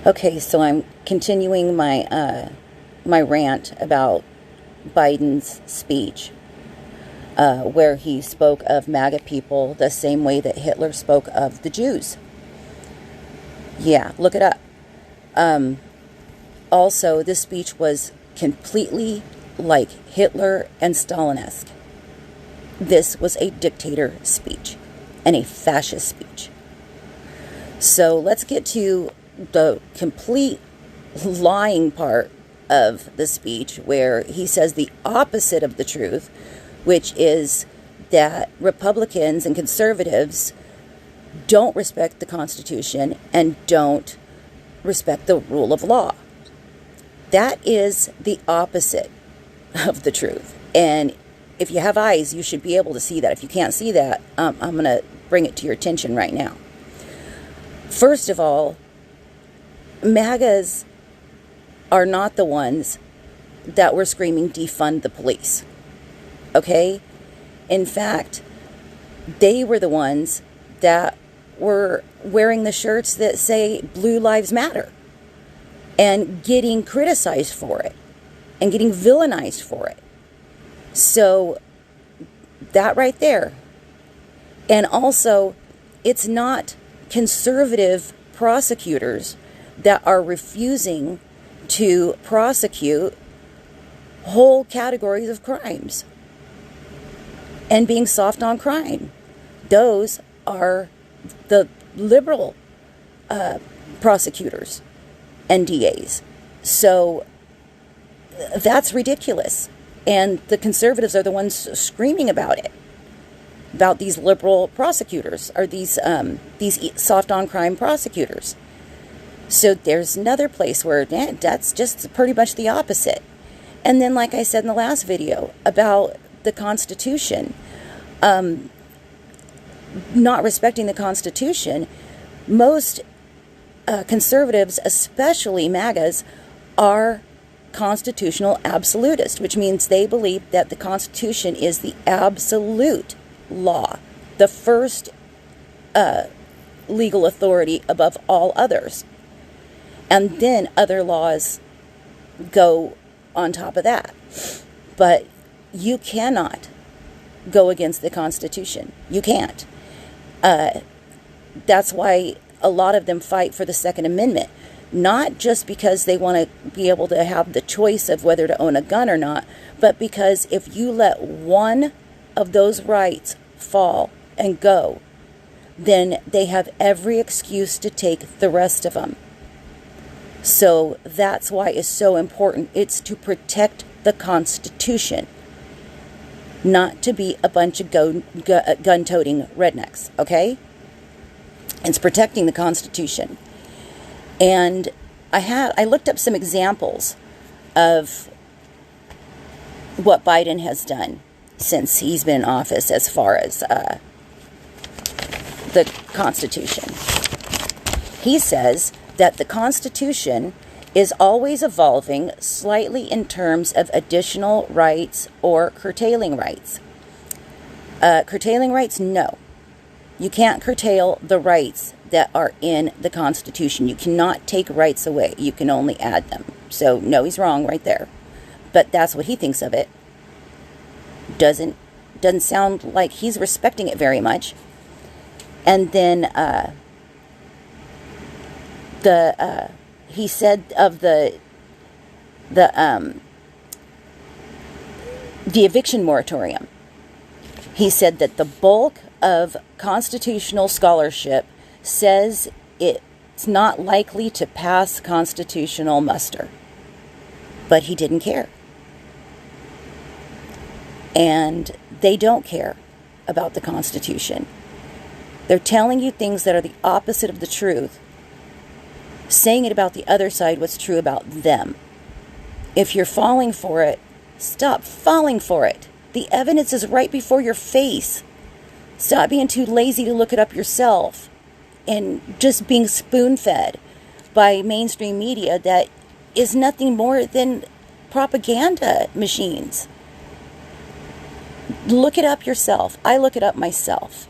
Okay, so I'm continuing my rant about Biden's speech, where he spoke of MAGA people the same way that Hitler spoke of the Jews. Yeah, look it up. Also, this speech was completely like Hitler and Stalin-esque. This was a dictator speech and a fascist speech. So let's get to the complete lying part of the speech, where he says the opposite of the truth, which is that Republicans and conservatives don't respect the Constitution and don't respect the rule of law. That is the opposite of the truth. And if you have eyes, you should be able to see that. If you can't see that, I'm going to bring it to your attention right now. First of all, MAGAs are not the ones that were screaming defund the police. Okay? In fact, they were the ones that were wearing the shirts that say Blue Lives Matter and getting criticized for it and getting villainized for it. So that right there. And also, it's not conservative prosecutors that are refusing to prosecute whole categories of crimes and being soft on crime. Those are the liberal prosecutors and DAs. So that's ridiculous. And the conservatives are the ones screaming about it, about these liberal prosecutors, or these soft on crime prosecutors. So there's another place where that's just pretty much the opposite. And then, like I said in the last video about the Constitution, not respecting the Constitution, most conservatives, especially MAGAs, are constitutional absolutists, which means they believe that the Constitution is the absolute law, the first legal authority above all others. And then other laws go on top of that. But you cannot go against the Constitution. You can't. That's why a lot of them fight for the Second Amendment. Not just because they want to be able to have the choice of whether to own a gun or not, but because if you let one of those rights fall and go, then they have every excuse to take the rest of them. So that's why it's so important. It's to protect the Constitution, not to be a bunch of gun-toting rednecks, okay? It's protecting the Constitution. And I looked up some examples of what Biden has done since he's been in office as far as the Constitution. He says that the Constitution is always evolving slightly in terms of additional rights or curtailing rights. Curtailing rights, no. You can't curtail the rights that are in the Constitution. You cannot take rights away. You can only add them. So, no, he's wrong right there. But that's what he thinks of it. Doesn't sound like he's respecting it very much. And then he said of the eviction moratorium. He said that the bulk of constitutional scholarship says it's not likely to pass constitutional muster. But he didn't care. And they don't care about the Constitution. They're telling you things that are the opposite of the truth, saying it about the other side what's true about them. If you're falling for it, stop falling for it. The evidence is right before your face. Stop being too lazy to look it up yourself and just being spoon-fed by mainstream media that is nothing more than propaganda machines. Look it up yourself. I look it up myself.